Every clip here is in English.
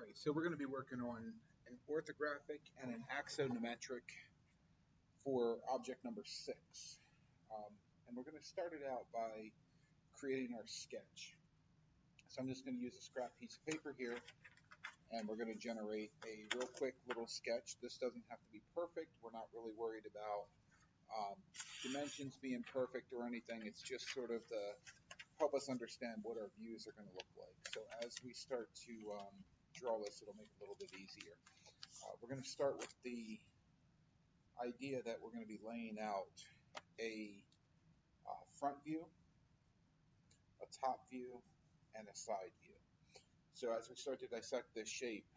right, so we're going to be working on an orthographic and an axonometric for object number 6. And we're going to start it out by creating our sketch. So I'm just going to use a scrap piece of paper here, and we're going to generate a real quick little sketch. This doesn't have to be perfect. We're not really worried about um, dimensions being perfect or anything. It's just sort of to help us understand what our views are going to look like. So as we start to draw this, it'll make it a little bit easier. We're going to start with the idea that we're going to be laying out a front view, a top view, and a side view. So as we start to dissect this shape,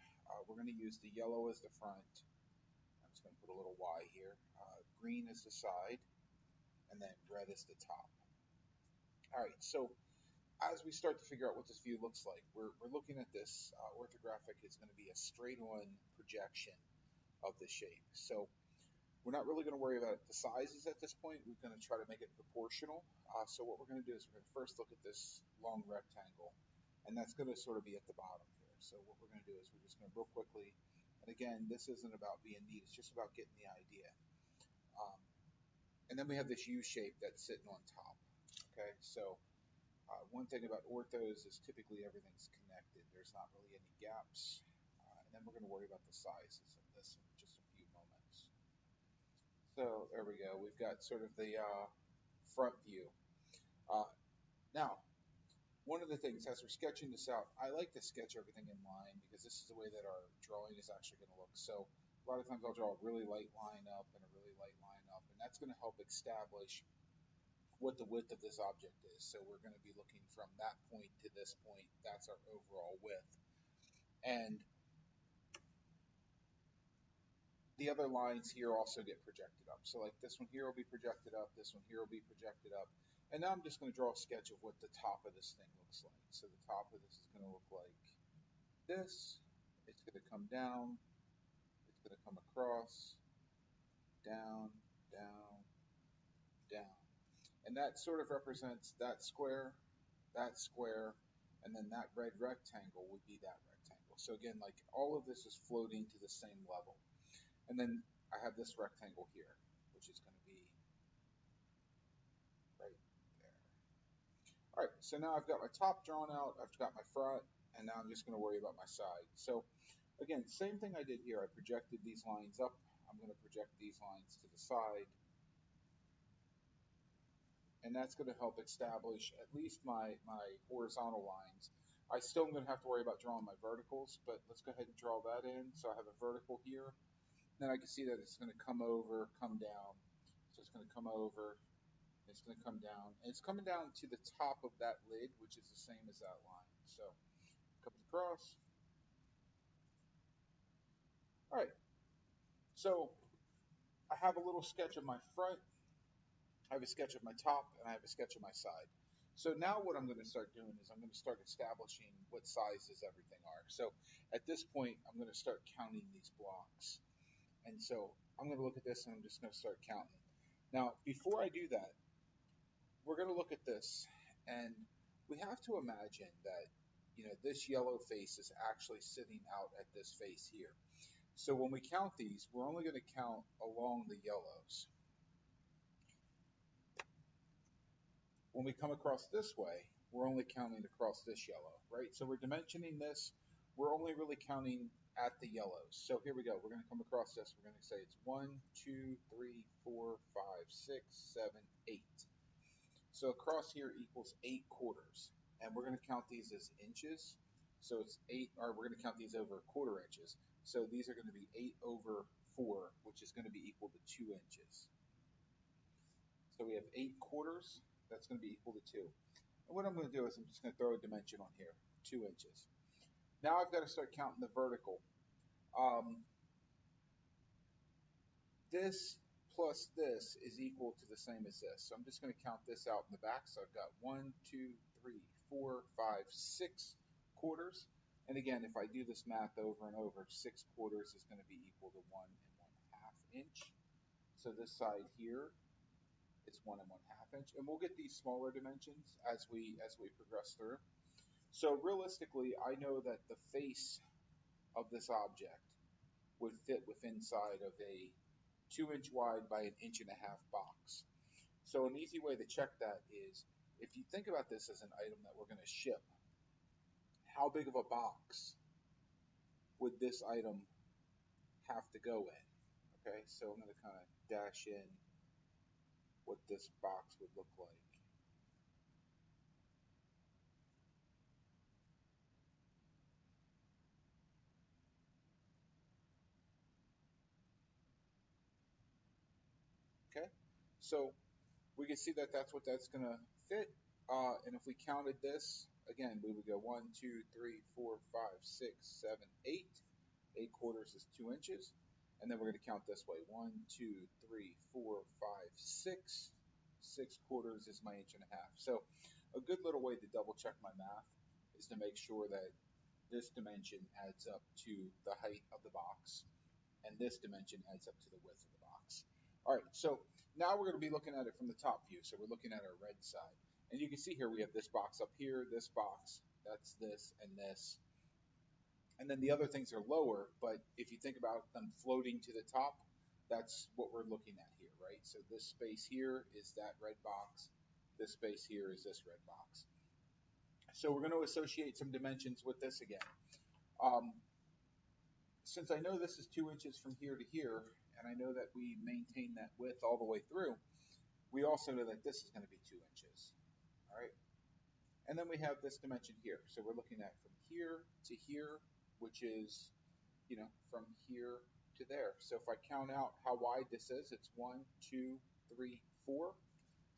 we're going to use the yellow as the front. I'm just going to put a little Y here. Green is the side, and then red is the top. All right, so as we start to figure out what this view looks like, we're looking at this orthographic is going to be a straight-on projection of the shape. So we're not really going to worry about the sizes at this point. We're going to try to make it proportional. So what we're going to do is we're going to first look at this long rectangle, and that's going to sort of be at the bottom here. So what we're going to do is we're just going to real quickly, and again, this isn't about being neat. It's just about getting the idea. And then we have this U shape that's sitting on top. Okay, so one thing about orthos is typically everything's connected. There's not really any gaps. And then we're going to worry about the sizes of this in just a few moments. So there we go. We've got sort of the front view. Uh, Now, one of the things as we're sketching this out, I like to sketch everything in line because this is the way that our drawing is actually going to look. So a lot of times I'll draw a really light line up and a really light line up, and that's going to help establish what the width of this object is. So we're going to be looking from that point to this point. That's our overall width. And the other lines here also get projected up. So like this one here will be projected up, this one here will be projected up. And now I'm just going to draw a sketch of what the top of this thing looks like. So the top of this is going to look like this. It's going to come down. It's going to come across, down, down, down. And that sort of represents that square, and then that red rectangle would be that rectangle. So again, like all of this is floating to the same level. And then I have this rectangle here, which is going to be right there. All right, so now I've got my top drawn out, I've got my front, and now I'm just going to worry about my side. So again, same thing I did here. I projected these lines up. I'm going to project these lines to the side. And that's going to help establish at least my horizontal lines. I still am going to have to worry about drawing my verticals, but let's go ahead and draw that in. So I have a vertical here. Then I can see that it's going to come over, come down. So it's going to come over, it's going to come down. And it's coming down to the top of that lid, which is the same as that line. So it comes across. All right. So I have a little sketch of my front. I have a sketch of my top, and I have a sketch of my side. So now what I'm going to start doing is I'm going to start establishing what sizes everything are. So at this point, I'm going to start counting these blocks. And so I'm going to look at this and I'm just going to start counting. Now, before I do that, we're going to look at this, and we have to imagine that, this yellow face is actually sitting out at this face here. So when we count these, we're only going to count along the yellows. When we come across this way, we're only counting across this yellow, right? So we're dimensioning this. We're only really counting at the yellows. So here we go. We're going to come across this. We're going to say it's 1, 2, 3, 4, 5, 6, 7, 8. So across here equals 8 quarters. And we're going to count these as inches. So it's 8, or we're going to count these over quarter inches. So these are going to be 8 over 4, which is going to be equal to 2 inches. So we have 8 quarters. That's going to be equal to 2. And what I'm going to do is I'm just going to throw a dimension on here, 2 inches. Now I've got to start counting the vertical. This plus this is equal to the same as this. So I'm just going to count this out in the back. So I've got 1, 2, 3, 4, 5, 6 quarters. And again, if I do this math over and over, 6 quarters is going to be equal to 1 1/2 inch. So this side here, it's 1 1/2 inch. And we'll get these smaller dimensions as we progress through. So realistically, I know that the face of this object would fit within inside of a 2-inch wide by an 1.5-inch box. So an easy way to check that is if you think about this as an item that we're going to ship, how big of a box would this item have to go in? Okay, so I'm going to kind of dash in what this box would look like. Okay, so we can see that that's what that's going to fit. And if we counted this, again, we would go 1, 2, 3, 4, 5, 6, 7, 8. 8/4 is 2 inches. And then we're going to count this way. 1, 2, 3, 4, 5, 6. 6/4 is my 1.5 inches. So a good little way to double check my math is to make sure that this dimension adds up to the height of the box, and this dimension adds up to the width of the box. All right, so now we're going to be looking at it from the top view. So we're looking at our red side. And you can see here we have this box up here, this box, that's this, and this. And then the other things are lower, but if you think about them floating to the top, that's what we're looking at here, right? So this space here is that red box. This space here is this red box. So we're going to associate some dimensions with this again. Since I know this is 2 inches from here to here, and I know that we maintain that width all the way through, we also know that this is going to be 2 inches. All right. And then we have this dimension here. So we're looking at from here to here, which is, from here to there. So if I count out how wide this is, it's 1, 2, 3, 4.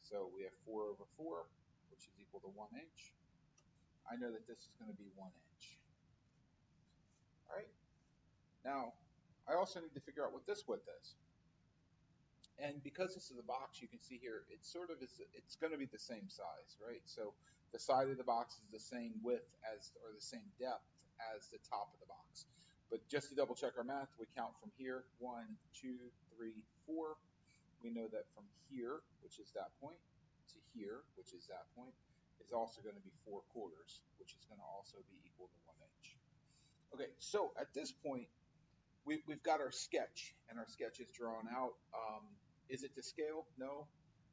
So we have 4/4, which is equal to 1 inch. I know that this is going to be 1 inch. All right. Now, I also need to figure out what this width is. And because this is a box, you can see here, it's going to be the same size, right? So the side of the box is the same width or the same depth as the top of the box. But just to double check our math, we count from here, 1, 2, 3, 4. We know that from here, which is that point, to here, which is that point, is also going to be 4/4, which is going to also be equal to 1 inch. Okay, so at this point, we've got our sketch, and our sketch is drawn out. Is it to scale? No.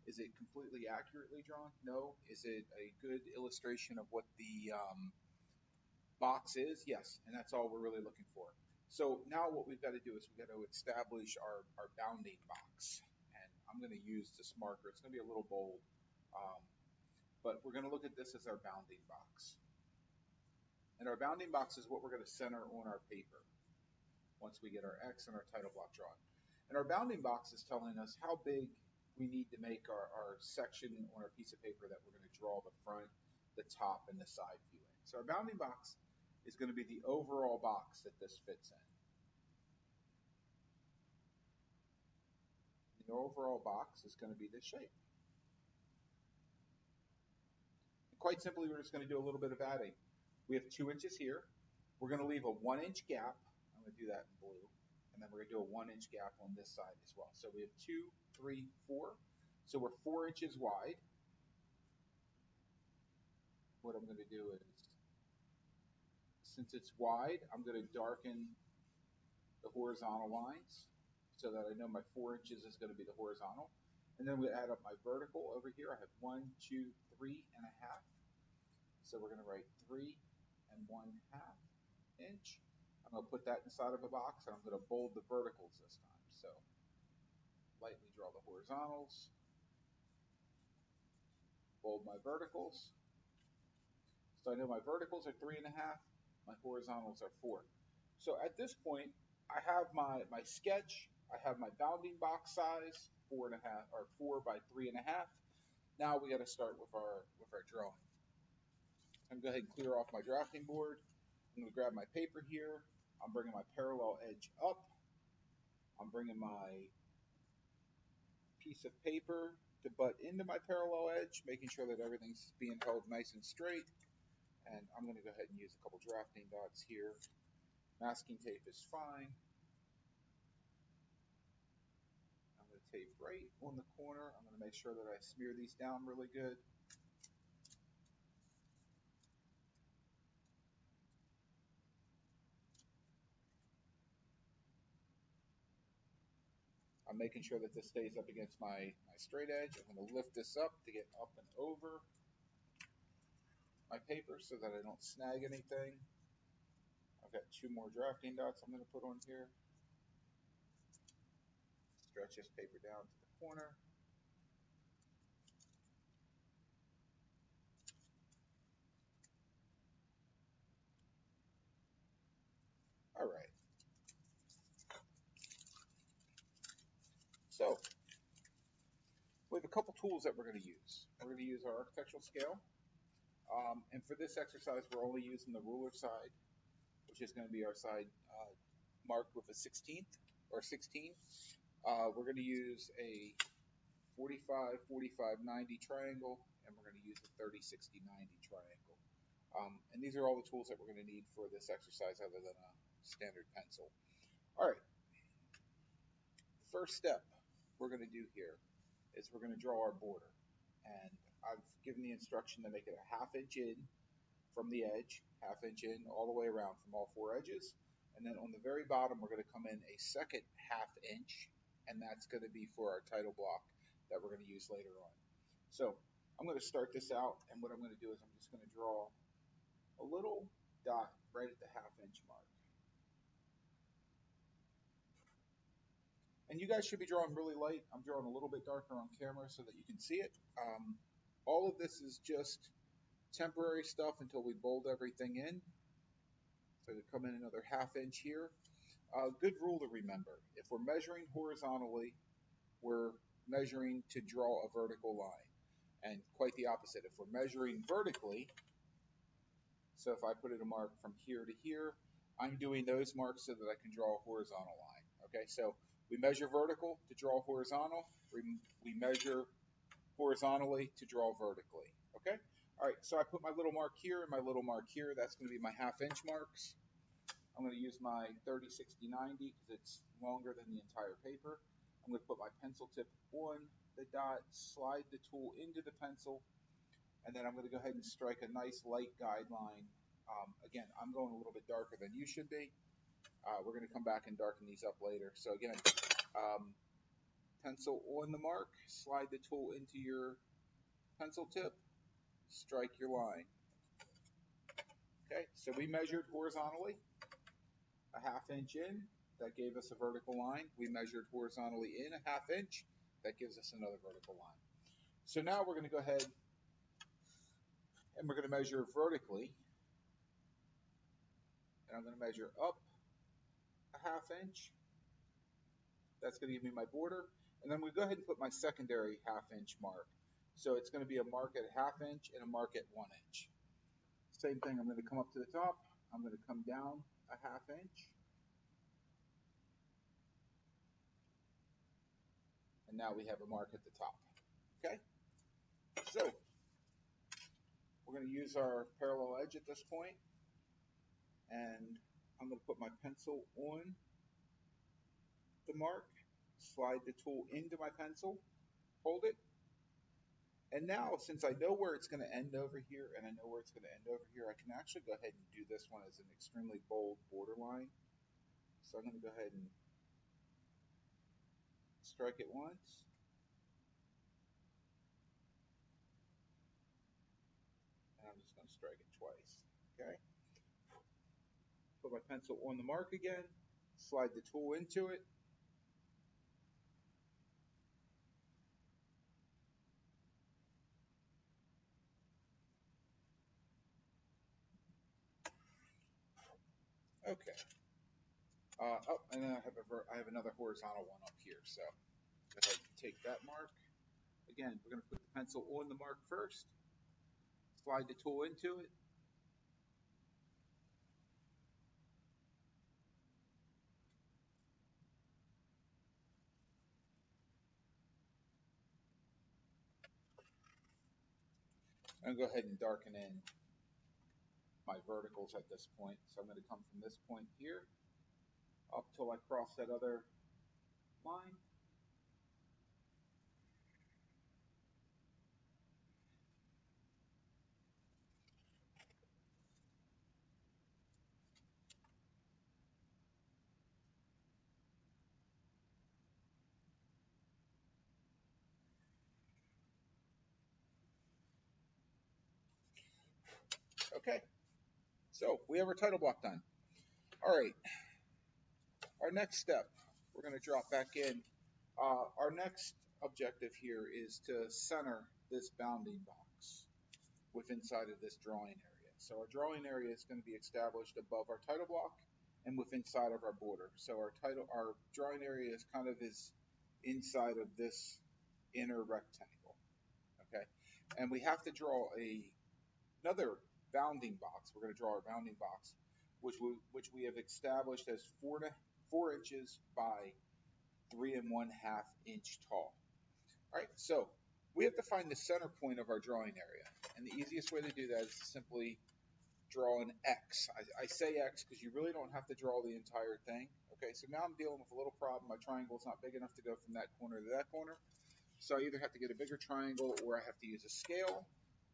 Is it completely accurately drawn? No. Is it a good illustration of what the box is? Yes, and that's all we're really looking for. So now what we've got to do is we've got to establish our bounding box. And I'm going to use this marker. It's going to be a little bold, but we're going to look at this as our bounding box. And our bounding box is what we're going to center on our paper once we get our X and our title block drawn. And our bounding box is telling us how big we need to make our section on our piece of paper that we're going to draw the front, the top, and the side view in. So our bounding box is going to be the overall box that this fits in. The overall box is going to be this shape. And quite simply, we're just going to do a little bit of adding. We have 2 inches here. We're going to leave a 1 inch gap. I'm going to do that in blue. And then we're going to do a 1 inch gap on this side as well. So we have 2, 3, 4. So we're 4 inches wide. What I'm going to do is, since it's wide, I'm going to darken the horizontal lines so that I know my 4 inches is going to be the horizontal. And then we add up my vertical over here. I have 1, 2, 3.5. So we're going to write 3 1/2 inch. I'm going to put that inside of a box, and I'm going to bold the verticals this time. So lightly draw the horizontals, bold my verticals. So I know my verticals are 3.5, my horizontals are 4. So at this point, I have my sketch, I have my bounding box size, 4.5 or 4 by 3.5. Now we got to start with our drawing. I'm going to go ahead and clear off my drafting board. I'm going to grab my paper here. I'm bringing my parallel edge up. I'm bringing my piece of paper to butt into my parallel edge, making sure that everything's being held nice and straight. And I'm going to go ahead and use a couple drafting dots here. Masking tape is fine. I'm going to tape right on the corner. I'm going to make sure that I smear these down really good. I'm making sure that this stays up against my straight edge. I'm going to lift this up to get up and over my paper so that I don't snag anything. I've got 2 more drafting dots I'm going to put on here. Stretch this paper down to the corner. All right. So we have a couple tools that we're going to use. We're going to use our architectural scale. And for this exercise, we're only using the ruler side, which is going to be our side marked with a 16th or 16. We're going to use a 45, 45, 90 triangle, and we're going to use a 30, 60, 90 triangle. And these are all the tools that we're going to need for this exercise other than a standard pencil. All right. First step we're going to do here is we're going to draw our border. And I've given the instruction to make it a 1/2 inch in from the edge, 1/2 inch in all the way around from all 4 edges. And then on the very bottom, we're going to come in a second 1/2 inch, and that's going to be for our title block that we're going to use later on. So I'm going to start this out, and what I'm going to do is I'm just going to draw a little dot right at the 1/2 inch mark. And you guys should be drawing really light. I'm drawing a little bit darker on camera so that you can see it. All of this is just temporary stuff until we bold everything in. So to come in another 1/2 inch here. Good rule to remember. If we're measuring horizontally, we're measuring to draw a vertical line. And quite the opposite. If we're measuring vertically, so if I put in a mark from here to here, I'm doing those marks so that I can draw a horizontal line. Okay, so we measure vertical to draw horizontal. We measure horizontally to draw vertically. Okay, all right, so I put my little mark here and my little mark here. That's going to be my 1/2 inch marks. I'm going to use my 30, 60, 90 because it's longer than the entire paper. I'm going to put my pencil tip on the dot, slide the tool into the pencil, and then I'm going to go ahead and strike a nice light guideline. Again, I'm going a little bit darker than you should be. We're going to come back and darken these up later. So again, pencil on the mark, slide the tool into your pencil tip, strike your line. Okay, so we measured horizontally a 1/2 inch in. That gave us a vertical line. We measured horizontally in a 1/2 inch. That gives us another vertical line. So now we're going to go ahead and we're going to measure vertically. And I'm going to measure up a 1/2 inch. That's going to give me my border. And then we go ahead and put my secondary 1/2 inch mark. So it's going to be a mark at a 1/2 inch and a mark at 1 inch. Same thing, I'm going to come up to the top. I'm going to come down a 1/2 inch. And now we have a mark at the top. Okay? So we're going to use our parallel edge at this point. And I'm going to put my pencil on the mark, slide the tool into my pencil, hold it. And now, since I know where it's going to end over here and I know where it's going to end over here, I can actually go ahead and do this one as an extremely bold borderline. So I'm going to go ahead and strike it once. And I'm just going to strike it twice. Okay? Put my pencil on the mark again, slide the tool into it. Okay. Oh, and then I have another horizontal one up here. So go ahead and take that mark. Again, we're going to put the pencil on the mark first, slide the tool into it. And go ahead and darken in my verticals at this point. So I'm going to come from this point here up till I cross that other line. Okay, so we have our title block done. All right, our next step, we're going to drop back in. Our next objective here is to center this bounding box within inside of this drawing area. So our drawing area is going to be established above our title block and within inside of our border. So our drawing area is kind of is inside of this inner rectangle. Okay, and we have to draw another bounding box. We're going to draw our bounding box, which we have established as 4 inches by 3 1/2 inch tall. All right, so we have to find the center point of our drawing area, and the easiest way to do that is to simply draw an X. I say X because you really don't have to draw the entire thing. Okay, so now I'm dealing with a little problem. My triangle is not big enough to go from that corner to that corner. So I either have to get a bigger triangle, or I have to use a scale,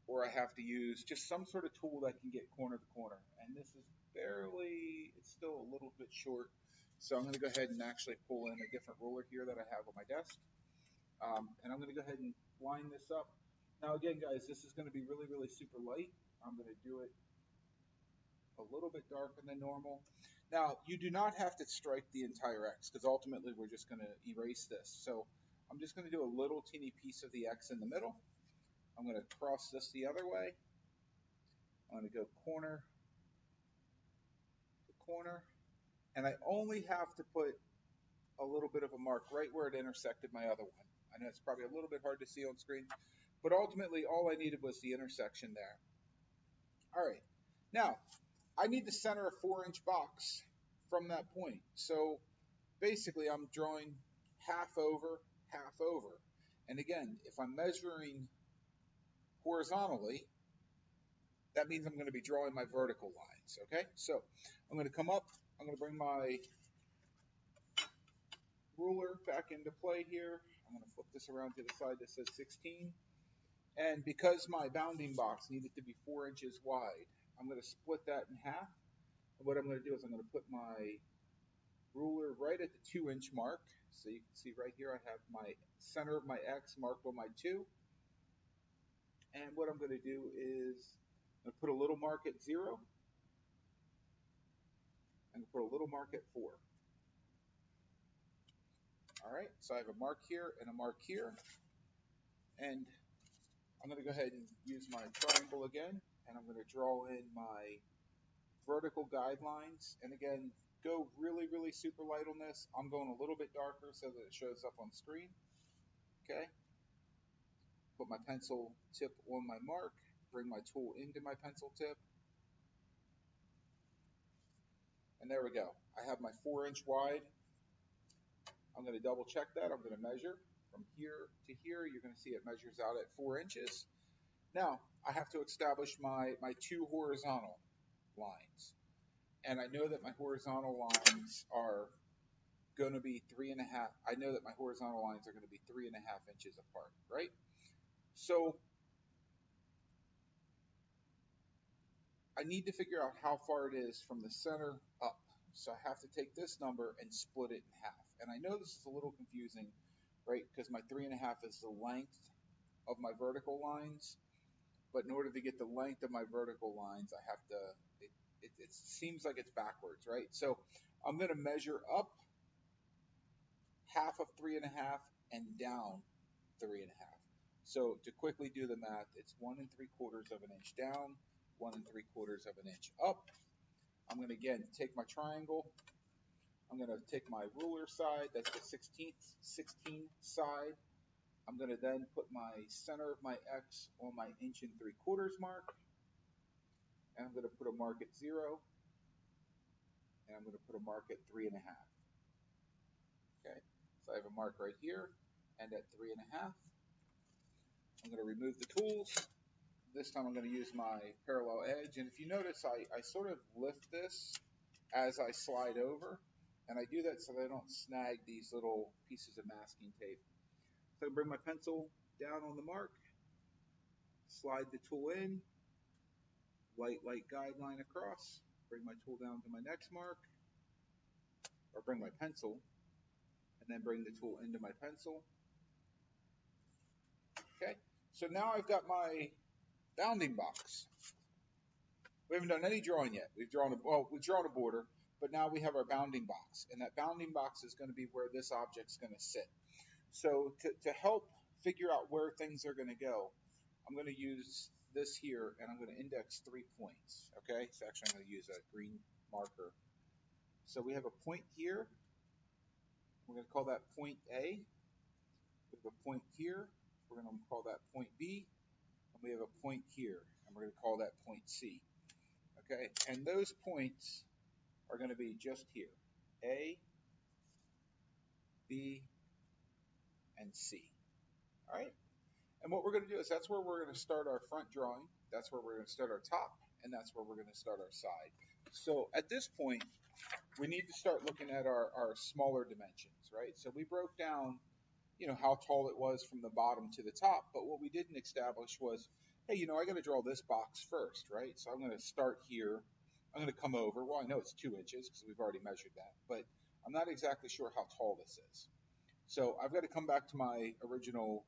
or I have to use just some sort of tool that can get corner to corner. And this is it's still a little bit short. So I'm going to go ahead and actually pull in a different ruler here that I have on my desk. And I'm going to go ahead and line this up. Now again, guys, this is going to be really, really super light. I'm going to do it a little bit darker than normal. Now, you do not have to strike the entire X, because ultimately we're just going to erase this. So I'm just going to do a little teeny piece of the X in the middle. I'm going to cross this the other way. I'm going to go corner to corner. And I only have to put a little bit of a mark right where it intersected my other one. I know it's probably a little bit hard to see on screen, but ultimately all I needed was the intersection there. All right. Now, I need to center a 4-inch box from that point. So basically I'm drawing half over, half over. And again, if I'm measuring horizontally, that means I'm going to be drawing my vertical lines. Okay, so I'm going to come up, I'm going to bring my ruler back into play here. I'm going to flip this around to the side that says 16. And because my bounding box needed to be 4 inches wide, I'm going to split that in half. And what I'm going to do is I'm going to put my ruler right at the 2-inch mark. So you can see right here I have my center of my X marked on my 2. And what I'm going to do is I'm going to put a little mark at 0 and put a little mark at 4. All right, so I have a mark here and a mark here. And I'm going to go ahead and use my triangle again, and I'm going to draw in my vertical guidelines. And again, go really, really super light on this. I'm going a little bit darker so that it shows up on screen. Okay. Put my pencil tip on my mark, bring my tool into my pencil tip. And there we go. I have my 4-inch wide. I'm going to double check that. I'm going to measure from here to here. You're going to see it measures out at 4 inches. Now, I have to establish my 2 horizontal lines. And I know that my horizontal lines are going to be 3.5. I know that my horizontal lines are going to be 3.5 inches apart, right? So I need to figure out how far it is from the center up. So I have to take this number and split it in half. And I know this is a little confusing, right? Because my 3.5 is the length of my vertical lines. But in order to get the length of my vertical lines, I have to, it seems like it's backwards, right? So I'm going to measure up half of 3.5 and down 3.5. So to quickly do the math, it's 1 3/4 of an inch down, 1 3/4 of an inch up. I'm going to again take my triangle. I'm going to take my ruler side, that's the 16 side. I'm going to then put my center of my X on my 1 3/4 mark. And I'm going to put a mark at 0. And I'm going to put a mark at 3.5. Okay, so I have a mark right here and at 3.5. I'm going to remove the tools. This time I'm going to use my parallel edge. And if you notice, I sort of lift this as I slide over. And I do that so that I don't snag these little pieces of masking tape. So I bring my pencil down on the mark, slide the tool in, light guideline across, bring my tool down to my next mark, or bring my pencil, and then bring the tool into my pencil. Okay, so now I've got my bounding box. We haven't done any drawing yet. We've drawn a border, but now we have our bounding box, and that bounding box is going to be where this object's going to sit. So to help figure out where things are going to go, I'm going to use this here, and I'm going to index 3 points. Okay, so actually I'm going to use a green marker. So we have a point here. We're going to call that point A. We have a point here. We're going to call that point B. And we have a point here, and we're going to call that point C. Okay, and those points are going to be just here, A, B, and C. All right, and what we're going to do is that's where we're going to start our front drawing, that's where we're going to start our top, and that's where we're going to start our side. So at this point, we need to start looking at our smaller dimensions, right? So we broke down, how tall it was from the bottom to the top, but what we didn't establish was, hey, I got to draw this box first, right? So I'm going to start here. I'm going to come over. Well, I know it's 2 inches because we've already measured that, but I'm not exactly sure how tall this is. So I've got to come back to my original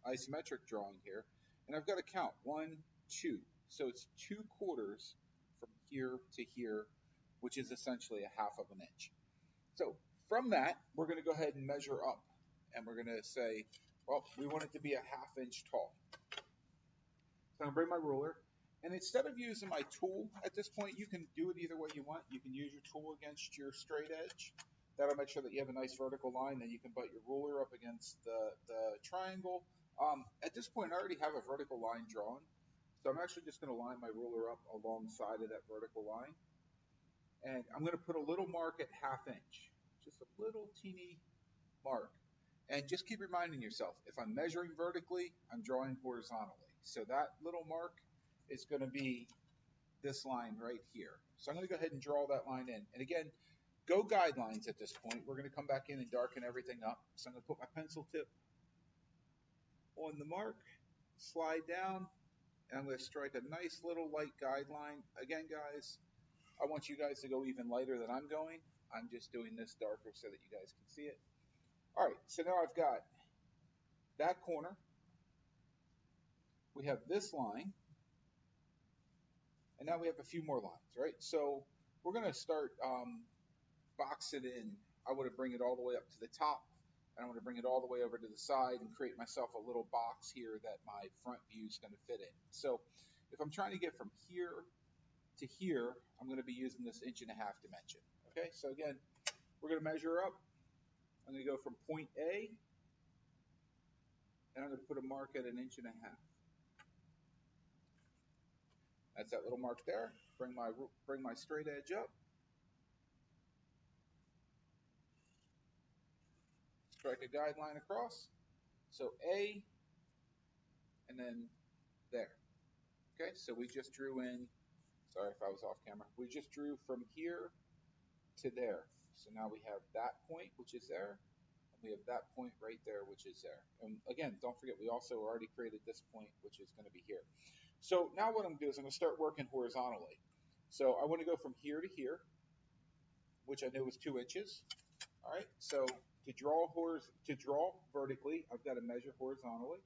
isometric drawing here, and I've got to count 1, 2. So it's 2/4 from here to here, which is essentially a 1/2 of an inch. So from that, we're going to go ahead and measure up, and we're going to say, well, we want it to be a 1/2 inch tall. So I'm going to bring my ruler, and instead of using my tool at this point, you can do it either way you want. You can use your tool against your straight edge. That'll make sure that you have a nice vertical line. Then you can butt your ruler up against the triangle. At this point, I already have a vertical line drawn, so I'm actually just going to line my ruler up alongside of that vertical line. And I'm going to put a little mark at 1/2 inch, just a little teeny mark. And just keep reminding yourself, if I'm measuring vertically, I'm drawing horizontally. So that little mark is going to be this line right here. So I'm going to go ahead and draw that line in. And again, go guidelines at this point. We're going to come back in and darken everything up. So I'm going to put my pencil tip on the mark, slide down, and I'm going to strike a nice little light guideline. Again, guys, I want you guys to go even lighter than I'm going. I'm just doing this darker so that you guys can see it. All right, so now I've got that corner. We have this line. And now we have a few more lines, right? So we're going to start boxing in. I want to bring it all the way up to the top, and I want to bring it all the way over to the side and create myself a little box here that my front view is going to fit in. So if I'm trying to get from here to here, I'm going to be using this 1.5 inch dimension. Okay, so again, we're going to measure up. I'm going to go from point A, and I'm going to put a mark at 1.5 inches. That's that little mark there. Bring my straight edge up. Strike a guideline across. So A, and then there. Okay, so we just drew in, sorry if I was off camera, we just drew from here to there. So now we have that point, which is there, and we have that point right there, which is there. And again, don't forget, we also already created this point, which is going to be here. So now what I'm going to do is I'm going to start working horizontally. So I want to go from here to here, which I knew was 2 inches. All right, so to draw vertically, I've got to measure horizontally.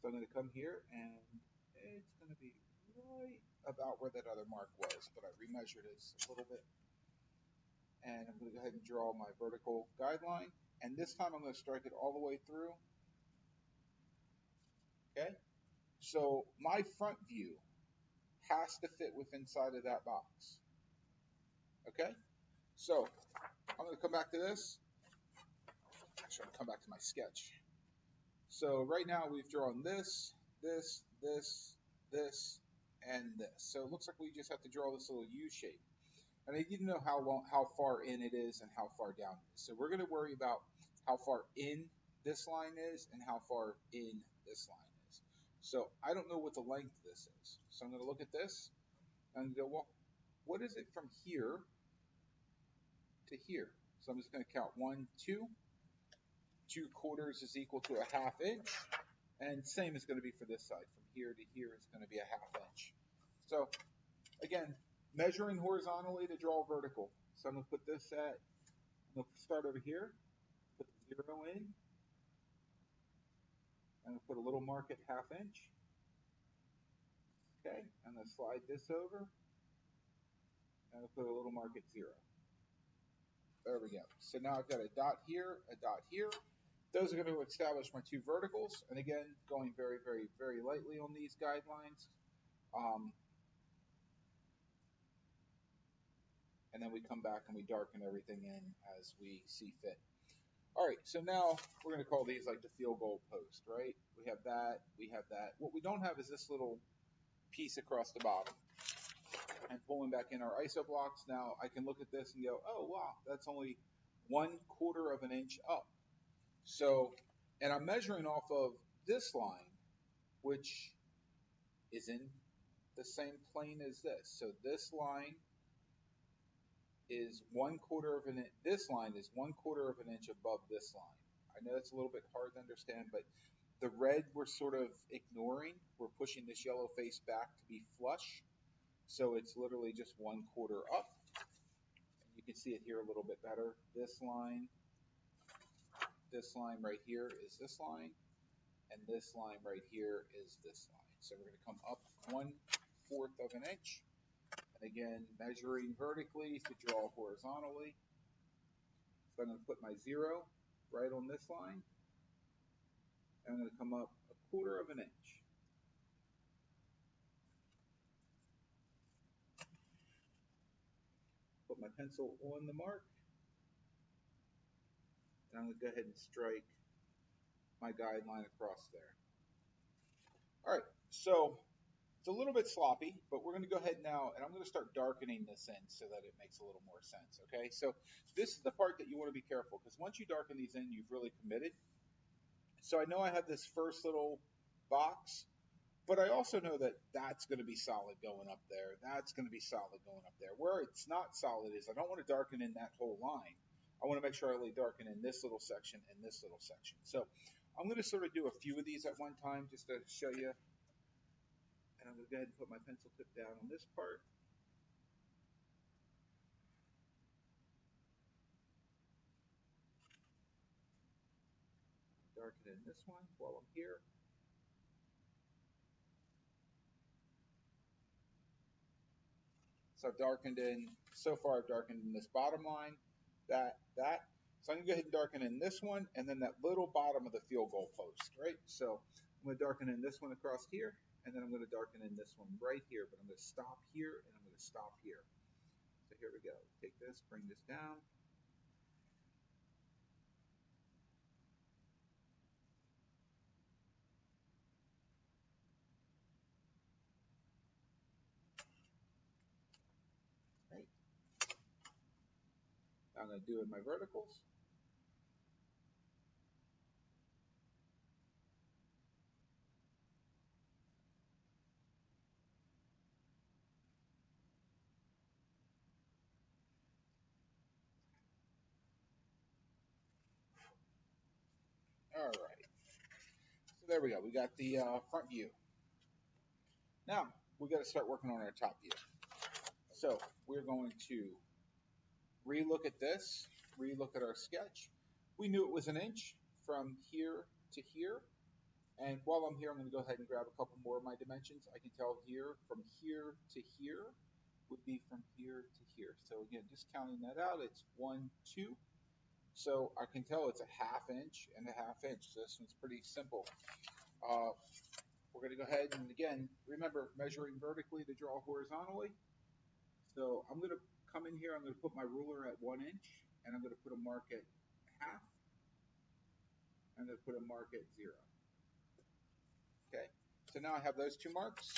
So I'm going to come here, and it's going to be right about where that other mark was, but I remeasured it a little bit. And I'm going to go ahead and draw my vertical guideline. And this time I'm going to strike it all the way through. Okay, so my front view has to fit within inside of that box. Okay, so I'm going to come back to this. Actually, I'm going to come back to my sketch. So right now we've drawn this, this, and this. So it looks like we just have to draw this little U shape. And I didn't know how far in it is and how far down it is. So we're going to worry about how far in this line is and how far in this line is. So I don't know what the length of this is. So I'm going to look at this and go, well, what is it from here to here? So I'm just going to count 1, 2. 2/4 is equal to a 1/2 inch. And same is going to be for this side. From here to here is going to be a 1/2 inch. So again, measuring horizontally to draw vertical. So I'm going to put this at, I'm going to start over here, put the 0 in. I'm going to put a little mark at 1/2 inch. Okay, I'm going to slide this over, and I'll put a little mark at 0. There we go. So now I've got a dot here, a dot here. Those are going to establish my two verticals. And again, going very, very, very lightly on these guidelines. And then we come back and we darken everything in as we see fit. All right, so now we're going to call these like the field goal post, right? We have that, we have that. What we don't have is this little piece across the bottom. And pulling back in our iso blocks, now I can look at this and go, oh, wow, that's only 1/4 of an inch up. So, and I'm measuring off of this line, which is in the same plane as this. So this line is 1/4 of an inch. This line is 1/4 of an inch above this line. I know it's a little bit hard to understand, but the red we're sort of ignoring. We're pushing this yellow face back to be flush. So it's literally just 1/4 up. And you can see it here a little bit better. This line right here is this line, and this line right here is this line. So we're going to come up 1/4 of an inch. And again, measuring vertically to draw horizontally. So I'm going to put my 0 right on this line. And I'm going to come up 1/4 of an inch. Put my pencil on the mark. And I'm going to go ahead and strike my guideline across there. All right, so it's a little bit sloppy, but we're going to go ahead now, and I'm going to start darkening this in so that it makes a little more sense, okay? So this is the part that you want to be careful, because once you darken these in, you've really committed. So I know I have this first little box, but I also know that that's going to be solid going up there. That's going to be solid going up there. Where it's not solid is I don't want to darken in that whole line. I want to make sure I only darken in this little section and this little section. So I'm going to sort of do a few of these at one time just to show you. And I'm going to go ahead and put my pencil tip down on this part. Darken in this one while I'm here. So I've darkened in, so far I've darkened in this bottom line, that. So I'm going to go ahead and darken in this one, and then that little bottom of the field goal post, right? So I'm going to darken in this one across here, and then I'm going to darken in this one right here, but I'm going to stop here, and I'm going to stop here. So here we go. Take this, bring this down. Right. I'm going to do in my verticals. All right. So there we go. We got the front view. Now we got to start working on our top view. So we're going to relook at this, relook at our sketch. We knew it was an inch from here to here. And while I'm here, I'm going to go ahead and grab a couple more of my dimensions. I can tell here from here to here would be from here to here. So again, just counting that out, it's 1, 2. So I can tell it's a 1/2 inch and a 1/2 inch. So this one's pretty simple. We're going to go ahead and again, remember measuring vertically to draw horizontally. So I'm going to come in here, I'm going to put my ruler at 1 inch, and I'm going to put a mark at 1/2. I'm going to put a mark at 0. Okay, so now I have those two marks,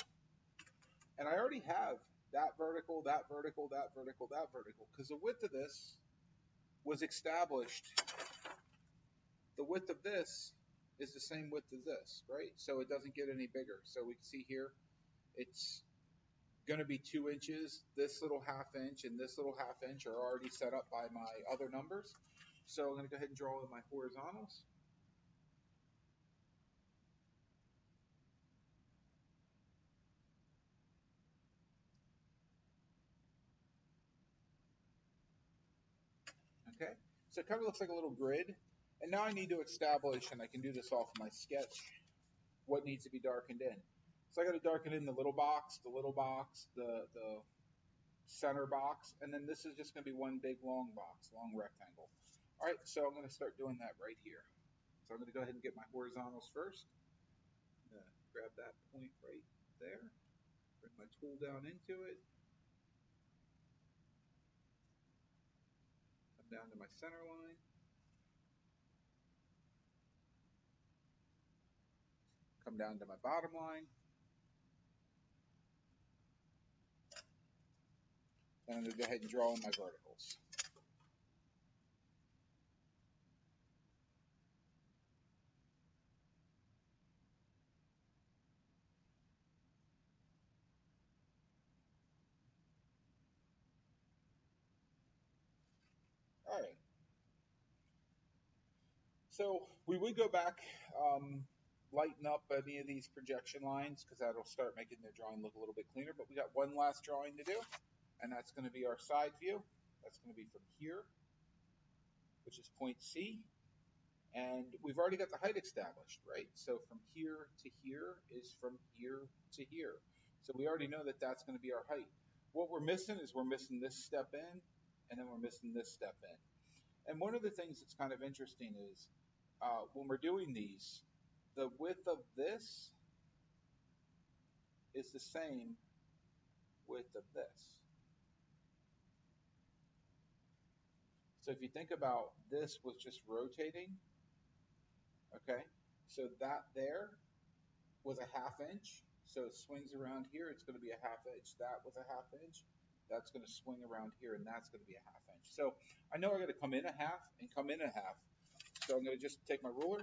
and I already have that vertical, that vertical, that vertical, that vertical, because the width of this was established. The width of this is the same width as this, right? So it doesn't get any bigger. So we can see here, it's going to be 2 inches. This little 1/2 inch and this little 1/2 inch are already set up by my other numbers. So I'm going to go ahead and draw in my horizontals. Okay, so it kind of looks like a little grid. And now I need to establish, and I can do this off of my sketch, what needs to be darkened in. So I got to darken in the little box, the center box, and then this is just going to be one big long box, long rectangle. All right, so I'm going to start doing that right here. So I'm going to go ahead and get my horizontals first. Grab that point right there, bring my tool down into it, come down to my center line, come down to my bottom line, and I'm going to go ahead and draw in my verticals. All right. So we would go back, lighten up any of these projection lines because that'll start making the drawing look a little bit cleaner. But we got one last drawing to do, and that's going to be our side view. That's going to be from here, which is point C. And we've already got the height established, right? So from here to here is from here to here. So we already know that that's going to be our height. What we're missing is we're missing this step in, and then we're missing this step in. And one of the things that's kind of interesting is when we're doing these, the width of this is the same width of this. So if you think about this was just rotating, okay, so that there was a ½ inch. So it swings around here, it's going to be a ½ inch. That was a ½ inch. That's going to swing around here, and that's going to be a ½ inch. So I know I got to come in a half and come in a half. So I'm going to just take my ruler,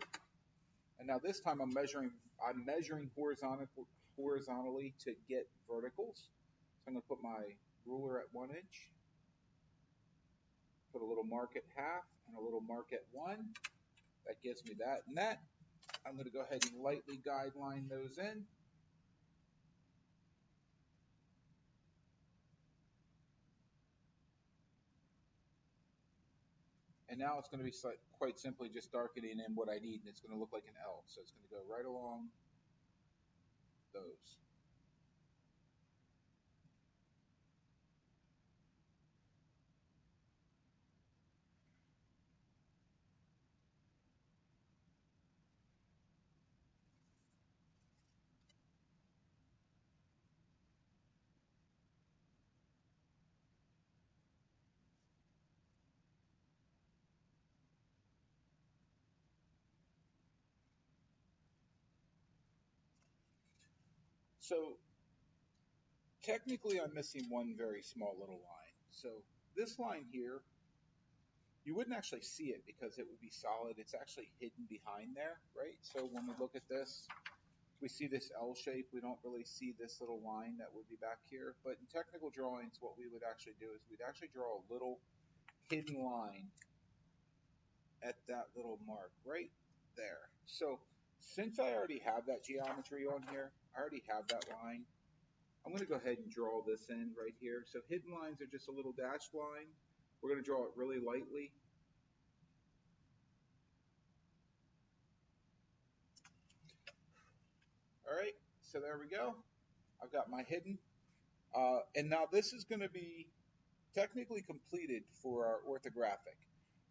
and now this time I'm measuring horizontally to get verticals. So I'm going to put my ruler at 1 inch, put a little mark at ½ and a little mark at 1. That gives me that and that. I'm going to go ahead and lightly guideline those in. And now it's going to be quite simply just darkening in what I need, and it's going to look like an L. So it's going to go right along those. So technically I'm missing one very small little line. So this line here, you wouldn't actually see it because it would be solid. It's actually hidden behind there, right? So when we look at this, we see this L shape. We don't really see this little line that would be back here. But in technical drawings, what we would actually do is we'd actually draw a little hidden line at that little mark right there. So since I already have that geometry on here, I already have that line, I'm going to go ahead and draw this in right here. So hidden lines are just a little dashed line. We're going to draw it really lightly. All right, so there we go. I've got my hidden. And now this is going to be technically completed for our orthographic.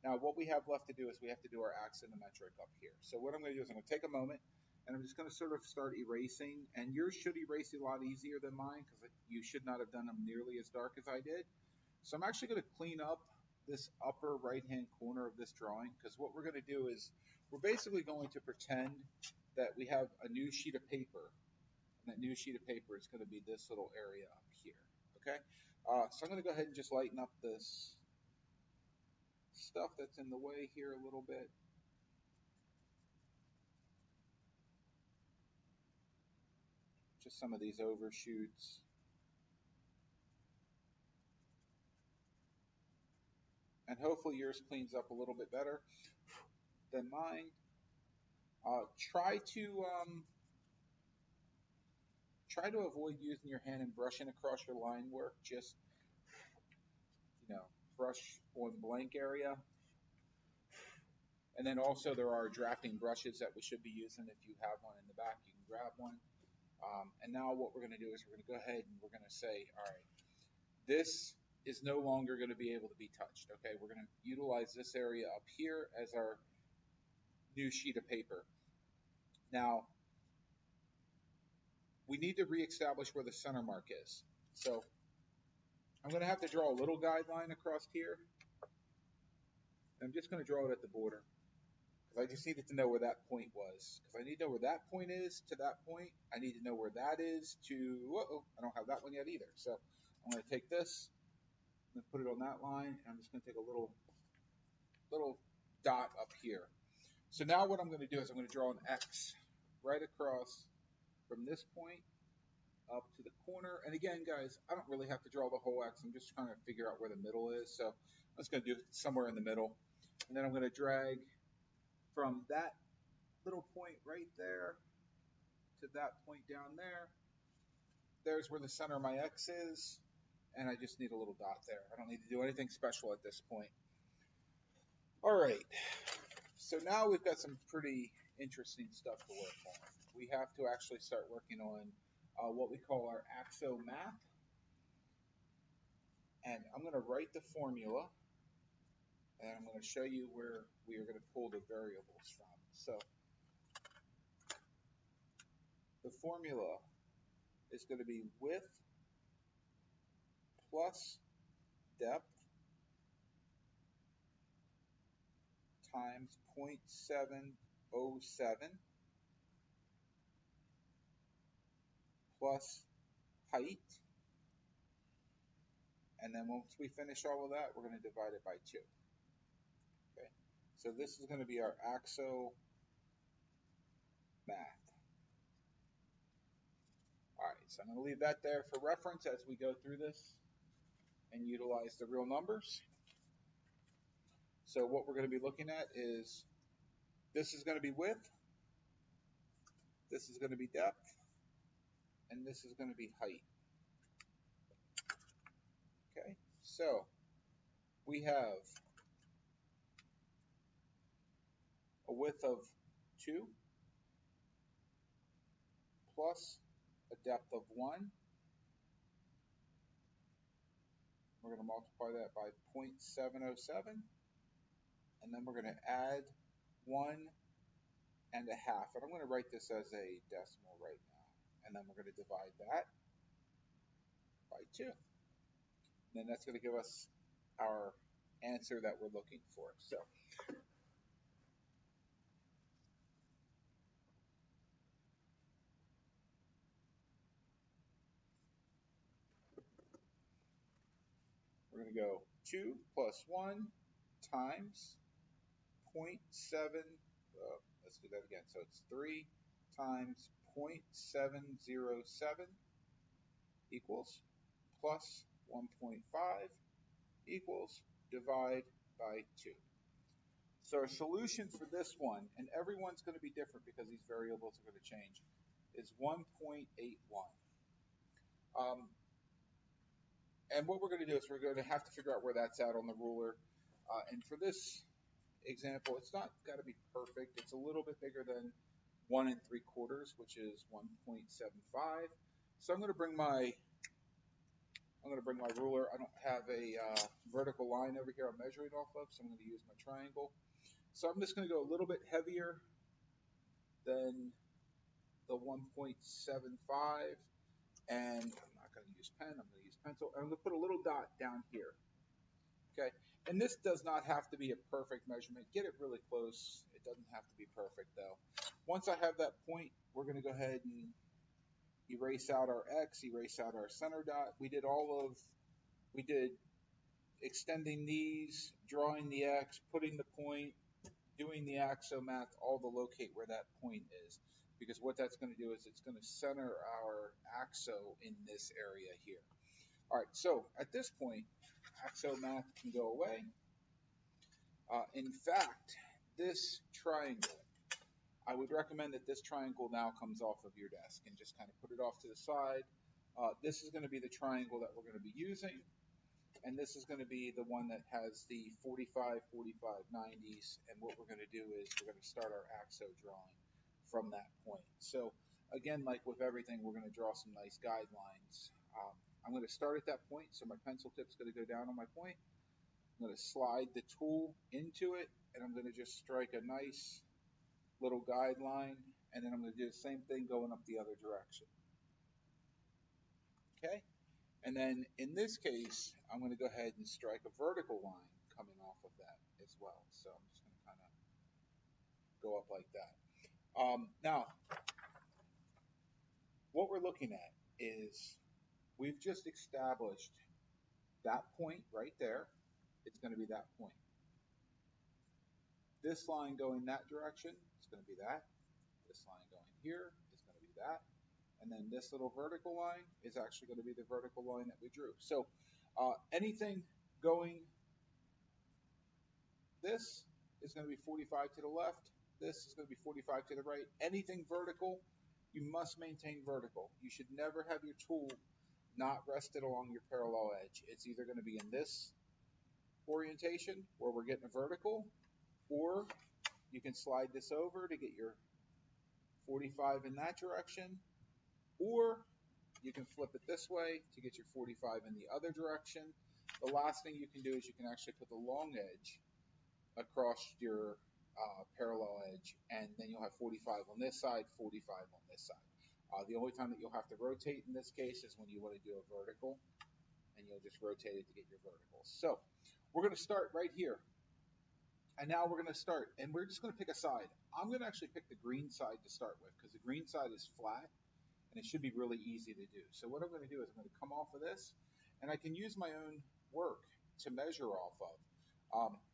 Now what we have left to do is we have to do our axonometric up here. So what I'm going to do is I'm going to take a moment and I'm just going to sort of start erasing. And yours should erase a lot easier than mine because you should not have done them nearly as dark as I did. So I'm actually going to clean up this upper right-hand corner of this drawing because what we're going to do is we're basically going to pretend that we have a new sheet of paper. And that new sheet of paper is going to be this little area up here. Okay? So I'm going to go ahead and just lighten up this stuff that's in the way here a little bit. Just some of these overshoots. And hopefully yours cleans up a little bit better than mine. Try to avoid using your hand and brushing across your line work. Just, brush on blank area. And then also there are drafting brushes that we should be using. If you have one in the back, you can grab one. And now what we're going to do is we're going to go ahead and we're going to say, all right, this is no longer going to be able to be touched. Okay, we're going to utilize this area up here as our new sheet of paper. Now, we need to reestablish where the center mark is. So I'm going to have to draw a little guideline across here. I'm just going to draw it at the border because I just needed to know where that point was. Because I need to know where that point is to that point. I need to know where that is to, uh-oh, I don't have that one yet either. So I'm going to take this and put it on that line. And I'm just going to take a little dot up here. So now what I'm going to do is I'm going to draw an X right across from this point up to the corner. And again, guys, I don't really have to draw the whole X. I'm just trying to figure out where the middle is. So I'm just going to do it somewhere in the middle. And then I'm going to drag from that little point right there to that point down there. There's where the center of my X is. And I just need a little dot there. I don't need to do anything special at this point. All right. So now we've got some pretty interesting stuff to work on. We have to actually start working on what we call our Axomath. And I'm going to write the formula, and I'm going to show you where we are going to pull the variables from. So the formula is going to be width plus depth times 0.707 plus height. And then once we finish all of that, we're going to divide it by 2. Okay, so this is going to be our Axomath. All right, so I'm going to leave that there for reference as we go through this and utilize the real numbers. So what we're going to be looking at is this is going to be width, this is going to be depth, and this is going to be height. Okay, so we have a width of 2 plus a depth of 1. We're going to multiply that by 0.707, and then we're going to add 1.5. And I'm going to write this as a decimal right now. And then we're going to divide that by 2. And then that's going to give us our answer that we're looking for. So we're going to go 2 plus 1 times 0.7, let's do that again. So it's 3 times 0.707 equals plus 1.5 equals divide by 2. So our solution for this one, and everyone's going to be different because these variables are going to change, is 1.81. And what we're going to do is we're going to have to figure out where that's at on the ruler. And for this example, it's not got to be perfect. It's a little bit bigger than 1 3/4, which is 1.75. So I'm going to bring my ruler. I don't have a vertical line over here I'm measuring off of, so I'm going to use my triangle. So I'm just going to go a little bit heavier than the 1.75, and I'm not going to use pen. I'm going to use pencil. I'm going to put a little dot down here. Okay, and this does not have to be a perfect measurement. Get it really close. It doesn't have to be perfect though. Once I have that point, we're going to go ahead and erase out our X, erase out our center dot. We did extending these, drawing the X, putting the point, doing the Axomath, all to locate where that point is. Because what that's going to do is it's going to center our axo in this area here. All right, so at this point, Axomath can go away. In fact, this triangle, I would recommend that this triangle now comes off of your desk and just kind of put it off to the side. This is going to be the triangle that we're going to be using. And this is going to be the one that has the 45, 45, 90s. And what we're going to do is we're going to start our axo drawing from that point. So Again, like with everything, we're going to draw some nice guidelines. I'm going to start at that point, so my pencil tip's going to go down on my point. I'm going to slide the tool into it, and I'm going to just strike a nice little guideline, and then I'm going to do the same thing going up the other direction. Okay? And then in this case, I'm going to go ahead and strike a vertical line coming off of that as well. So I'm just going to kind of go up like that. Now, what we're looking at is we've just established that point right there. It's going to be that point. This line going that direction is going to be that. This line going here is going to be that. And then this little vertical line is actually going to be the vertical line that we drew. So anything going this is going to be 45 to the left. This is going to be 45 to the right. Anything vertical, you must maintain vertical. You should never have your tool not rested along your parallel edge. It's either going to be in this orientation where we're getting a vertical, or you can slide this over to get your 45 in that direction, or you can flip it this way to get your 45 in the other direction. The last thing you can do is you can actually put the long edge across your parallel edge, and then you'll have 45 on this side, 45 on this side. The only time that you'll have to rotate in this case is when you want to do a vertical, and you'll just rotate it to get your vertical. So we're going to start right here. And now we're going to start, and we're just going to pick a side. I'm going to actually pick the green side to start with because the green side is flat, and it should be really easy to do. So what I'm going to do is I'm going to come off of this, and I can use my own work to measure off of.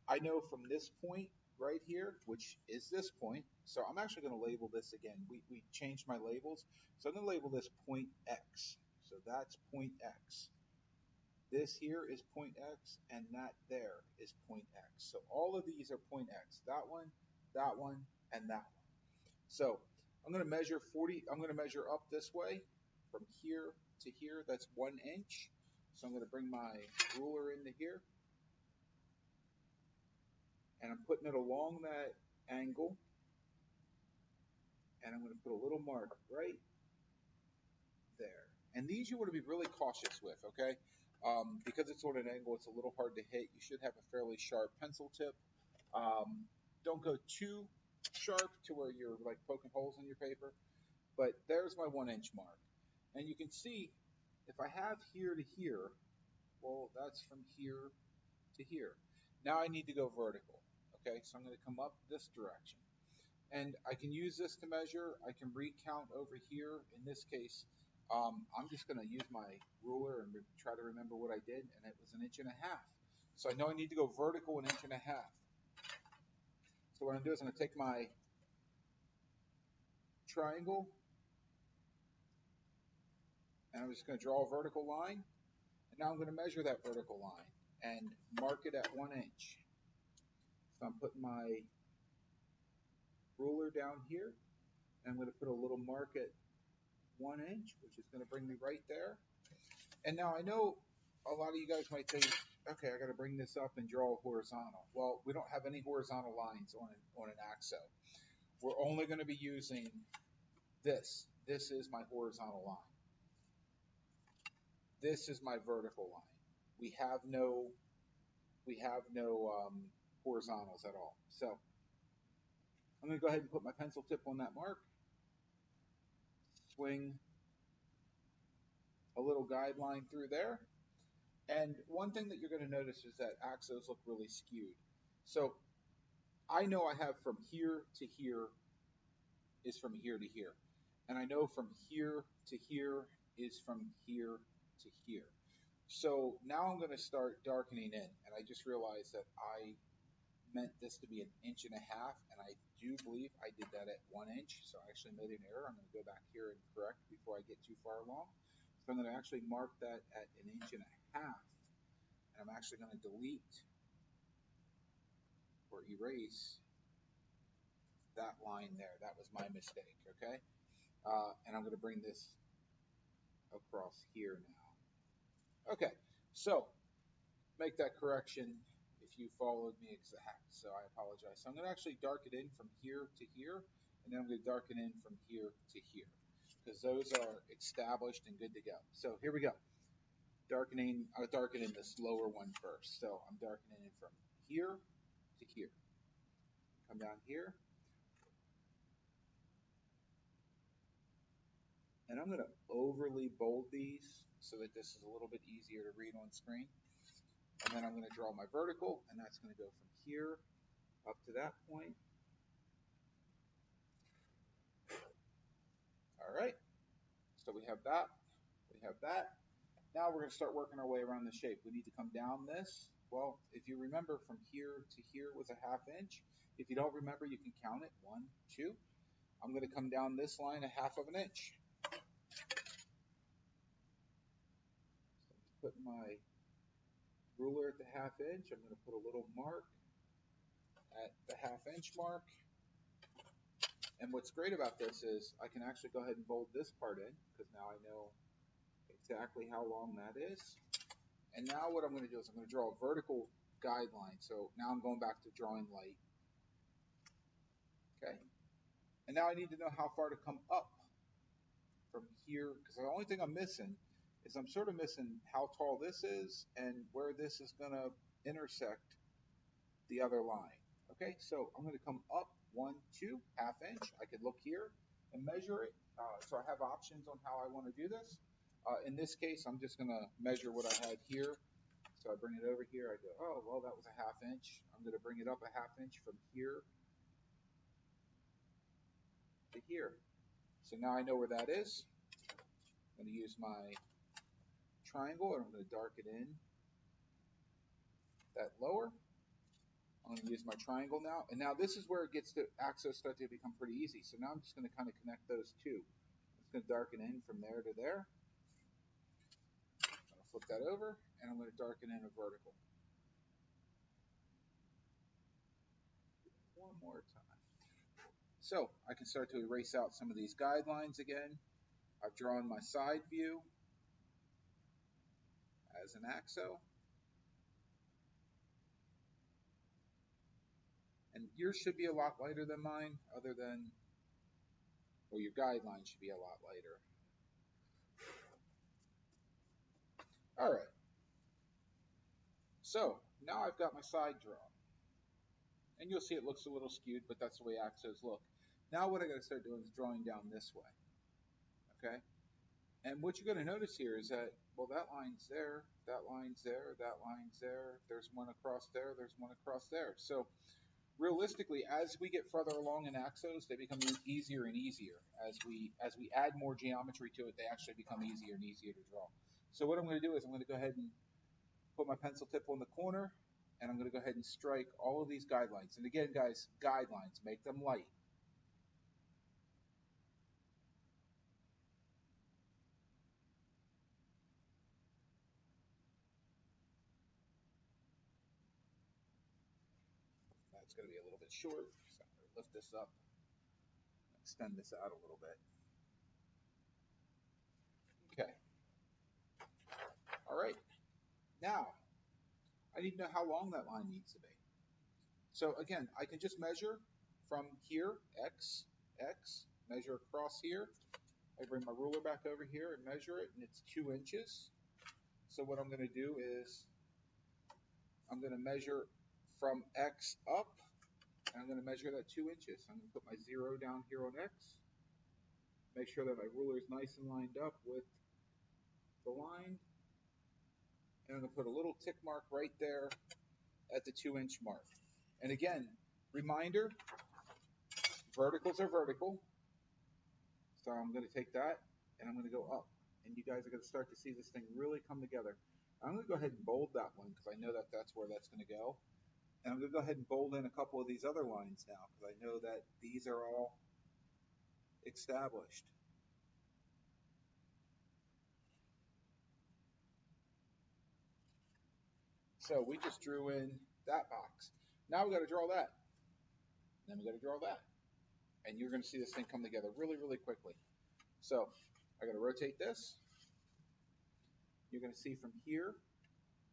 I know from this point right here, which is this point, so I'm actually going to label this again. We changed my labels, so I'm going to label this point X. So that's point X. This here is point X, and that there is point X. So all of these are point X. That one, and that one. So I'm going to measure 40. I'm going to measure up this way from here to here. That's 1 inch. So I'm going to bring my ruler into here, and I'm putting it along that angle, and I'm going to put a little mark right there. And these you want to be really cautious with, okay? Because it's on an angle, it's a little hard to hit. You should have a fairly sharp pencil tip. Don't go too sharp to where you're like poking holes in your paper. But there's my 1 inch mark. And you can see if I have here to here, well, that's from here to here. Now I need to go vertical. Okay, so I'm going to come up this direction. And I can use this to measure. I can recount over here. In this case, I'm just going to use my ruler and try to remember what I did, and it was 1.5 inches. So I know I need to go vertical 1.5 inches. So what I'm going to do is I'm going to take my triangle, and I'm just going to draw a vertical line. And now I'm going to measure that vertical line and mark it at 1 inch. So I'm putting my ruler down here, and I'm going to put a little mark at 1 inch, which is going to bring me right there. And now I know a lot of you guys might think, okay, I got to bring this up and draw a horizontal. Well, we don't have any horizontal lines on an axo. We're only going to be using this. This is my horizontal line. This is my vertical line. We have no horizontals at all. So I'm going to go ahead and put my pencil tip on that mark, swing a little guideline through there. And one thing that you're going to notice is that axos look really skewed. So I know I have from here to here is from here to here. And I know from here to here is from here to here. So now I'm going to start darkening in. And I just realized that I meant this to be 1.5 inches, and I do believe I did that at 1 inch. So I actually made an error. I'm going to go back here and correct before I get too far along. So I'm going to actually mark that at 1.5 inches. And I'm actually going to delete or erase that line there. That was my mistake, okay? And I'm going to bring this across here now. Okay, so make that correction if you followed me exact. So I apologize. So I'm going to actually darken in from here to here, and then I'm going to darken in from here to here. because those are established and good to go. So here we go. Darkening, I'll darken in this lower one first. So I'm darkening it from here to here. Come down here. And I'm going to overly bold these so that this is a little bit easier to read on screen. And then I'm going to draw my vertical, and that's going to go from here up to that point. All right. So we have that. We have that. Now we're going to start working our way around the shape. We need to come down this. Well, if you remember, from here to here was a 1/2 inch. If you don't remember, you can count it. 1, 2. I'm going to come down this line 1/2 inch. So I'm putting my ruler at the 1/2 inch. I'm going to put a little mark at the 1/2 inch mark. And what's great about this is I can actually go ahead and bold this part in, because now I know exactly how long that is. And now what I'm going to do is I'm going to draw a vertical guideline. So now I'm going back to drawing light. Okay. And now I need to know how far to come up from here, because the only thing I'm missing is I'm sort of missing how tall this is and where this is going to intersect the other line. Okay, so I'm going to come up 1, 2, 1/2 inch. I could look here and measure it. So I have options on how I want to do this. In this case, I'm just going to measure what I had here. So I bring it over here. I go, oh, well, that was a 1/2 inch. I'm going to bring it up a 1/2 inch from here to here. So now I know where that is. I'm going to use my triangle, and I'm going to darken in that lower. I'm going to use my triangle now. And now this is where it gets to Axo start to become pretty easy. So now I'm just going to kind of connect those two. I'm just going to darken in from there to there. I'm going to flip that over, and I'm going to darken in a vertical. One more time. So I can start to erase out some of these guidelines again. I've drawn my side view as an axo. And yours should be a lot lighter than mine, other than, well, your guideline should be a lot lighter. All right. So now I've got my side drawn. And you'll see it looks a little skewed, but that's the way axos look. Now what I got to start doing is drawing down this way. Okay? And what you're going to notice here is that, well, that line's there, that line's there, that line's there, there's one across there, there's one across there. So realistically, as we get further along in axos, they become easier and easier. As we add more geometry to it, they actually become easier and easier to draw. So what I'm going to do is I'm going to go ahead and put my pencil tip on the corner, and I'm going to go ahead and strike all of these guidelines. And again, guys, guidelines, make them light. That's going to be a little bit short, so I'm going to lift this up, extend this out a little bit. Okay. All right. Now, I need to know how long that line needs to be. So again, I can just measure from here, X, X, measure across here. I bring my ruler back over here and measure it, and it's 2 inches. So what I'm going to do is I'm going to measure from X up, and I'm going to measure that 2 inches. I'm going to put my 0 down here on X, make sure that my ruler is nice and lined up with the line, and I'm going to put a little tick mark right there at the 2 inch mark. And again, reminder, verticals are vertical. So I'm going to take that and I'm going to go up. And you guys are going to start to see this thing really come together. I'm going to go ahead and bold that one because I know that that's where that's going to go. And I'm going to go ahead and bold in a couple of these other lines now because I know that these are all established. So we just drew in that box. Now we got to draw that. Then we got to draw that. And you're going to see this thing come together really, really quickly. So I got to rotate this. You're going to see from here,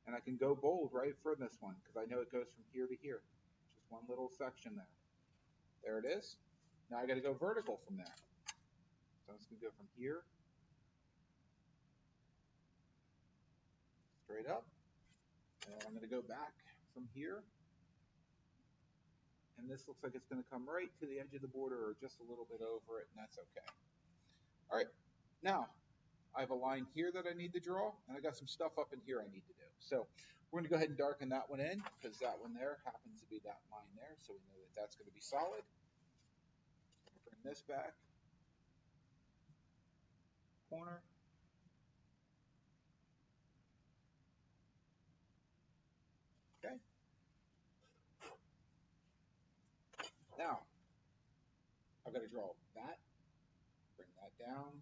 and I can go bold right for this one because I know it goes from here to here. Just one little section there. There it is. Now I got to go vertical from there. So I'm just going to go from here straight up, and then I'm going to go back from here, and this looks like it's going to come right to the edge of the border or just a little bit over it, and that's okay. All right, now I have a line here that I need to draw, and I got some stuff up in here I need to do. So we're going to go ahead and darken that one in because that one there happens to be that line there, so we know that that's going to be solid. Bring this back, corner. Okay. Now I've got to draw that, bring that down,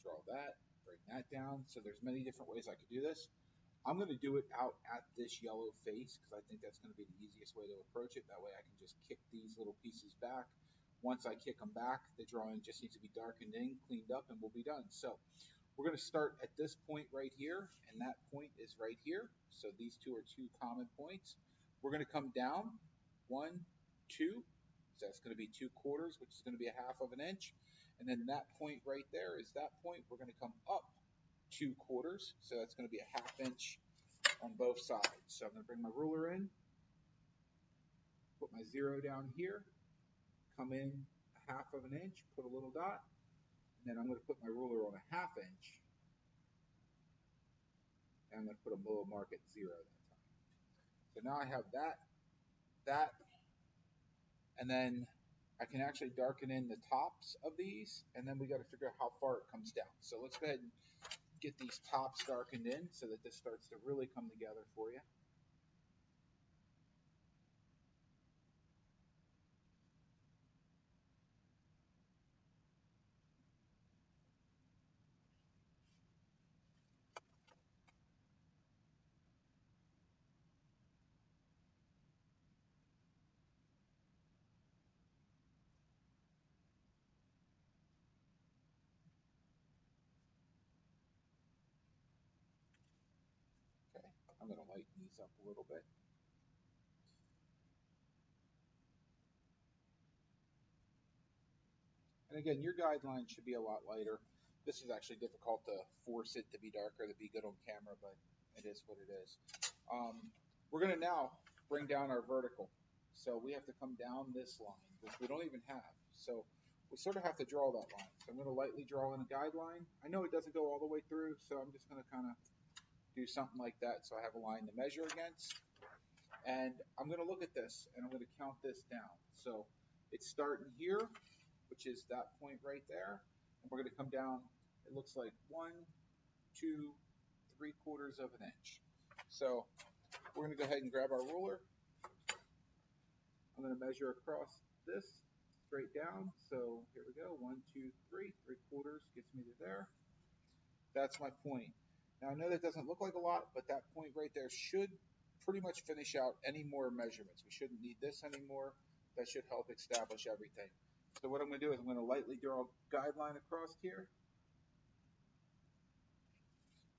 draw that, bring that down. So there's many different ways I could do this. I'm going to do it out at this yellow face because I think that's going to be the easiest way to approach it. That way I can just kick these little pieces back. Once I kick them back, the drawing just needs to be darkened in, cleaned up, and we'll be done. So we're going to start at this point right here, and that point is right here. So these two are two common points. We're going to come down 1, 2. So that's going to be 2/4, which is going to be a half of an inch. And then that point right there is that point. We're going to come up 2/4. So that's going to be a half inch on both sides. So I'm going to bring my ruler in, put my 0 down here, come in a half of an inch, put a little dot, and then I'm going to put my ruler on a half inch, and I'm going to put a little mark at 0 that time. So now I have that, and then I can actually darken in the tops of these, and then we got to figure out how far it comes down. So let's go ahead and get these tops darkened in so that this starts to really come together for you. Okay, I'm going to lighten these up a little bit. And again, your guideline should be a lot lighter. This is actually difficult to force it to be darker to be good on camera, but it is what it is. We're going to now bring down our vertical. So we have to come down this line, which we don't even have. So we sort of have to draw that line. So I'm going to lightly draw in a guideline. I know it doesn't go all the way through, so I'm just going to kind of do something like that so I have a line to measure against. And I'm going to look at this, and I'm going to count this down. So it's starting here, which is that point right there. And we're going to come down, it looks like 1, 2, 3/4 of an inch. So we're going to go ahead and grab our ruler. I'm going to measure across this straight down. So here we go, 1, 2, 3, 3/4 gets me to there. That's my point. Now I know that doesn't look like a lot, but that point right there should pretty much finish out any more measurements. We shouldn't need this anymore. That should help establish everything. So what I'm going to do is I'm going to lightly draw a guideline across here.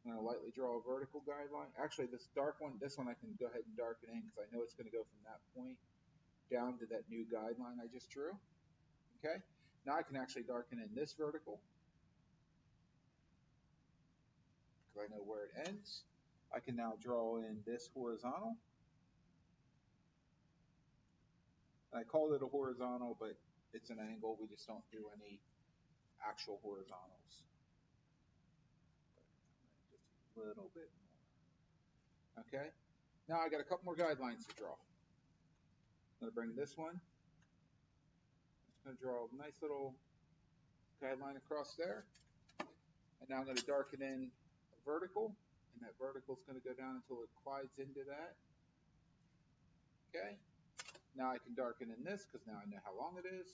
I'm going to lightly draw a vertical guideline. Actually, this dark one, this one I can go ahead and darken in because I know it's going to go from that point down to that new guideline I just drew. Okay, now I can actually darken in this vertical because I know where it ends. I can now draw in this horizontal. I called it a horizontal, but it's an angle. We just don't do any actual horizontals. Just a little bit more. Okay. Now I got a couple more guidelines to draw. I'm going to bring this one. I'm just going to draw a nice little guideline across there. And now I'm going to darken in a vertical. And that vertical is going to go down until it collides into that. Okay. Now I can darken in this because now I know how long it is.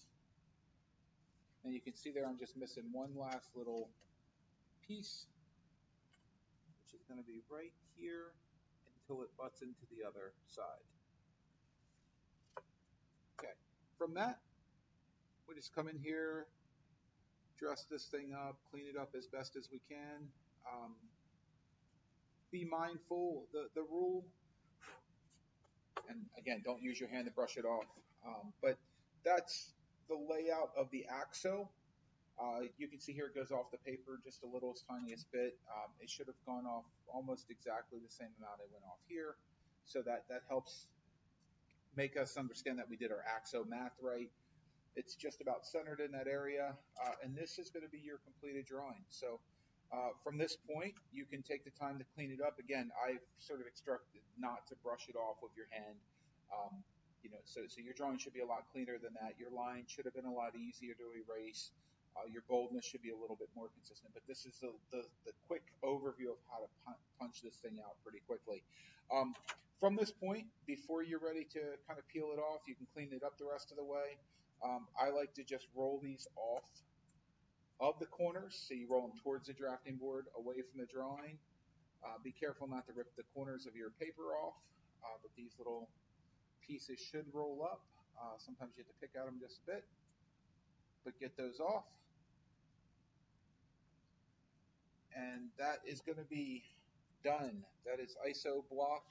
And you can see there I'm just missing one last little piece, which is going to be right here until it butts into the other side. Okay, from that, we just come in here, dress this thing up, clean it up as best as we can. Be mindful, the rule, and again, don't use your hand to brush it off, but that's the layout of the axo. You can see here it goes off the paper just a little tiniest bit. It should have gone off almost exactly the same amount it went off here. So that helps make us understand that we did our axo math right. It's just about centered in that area, and this is going to be your completed drawing. So from this point, you can take the time to clean it up. Again, I've sort of instructed not to brush it off with your hand. So your drawing should be a lot cleaner than that. Your line should have been a lot easier to erase. Your boldness should be a little bit more consistent. But this is the quick overview of how to punch this thing out pretty quickly. From this point, before you're ready to kind of peel it off, you can clean it up the rest of the way. I like to just roll these off of the corners. So you roll them towards the drafting board, away from the drawing. Be careful not to rip the corners of your paper off, but these little pieces should roll up. Sometimes you have to pick at them just a bit, but get those off. And that is going to be done. That is ISO block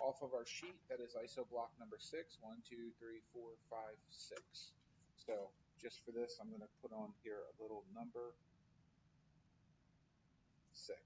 off of our sheet. That is ISO block number 6. 1, 2, 3, 4, 5, 6. So just for this, I'm going to put on here a little number 6.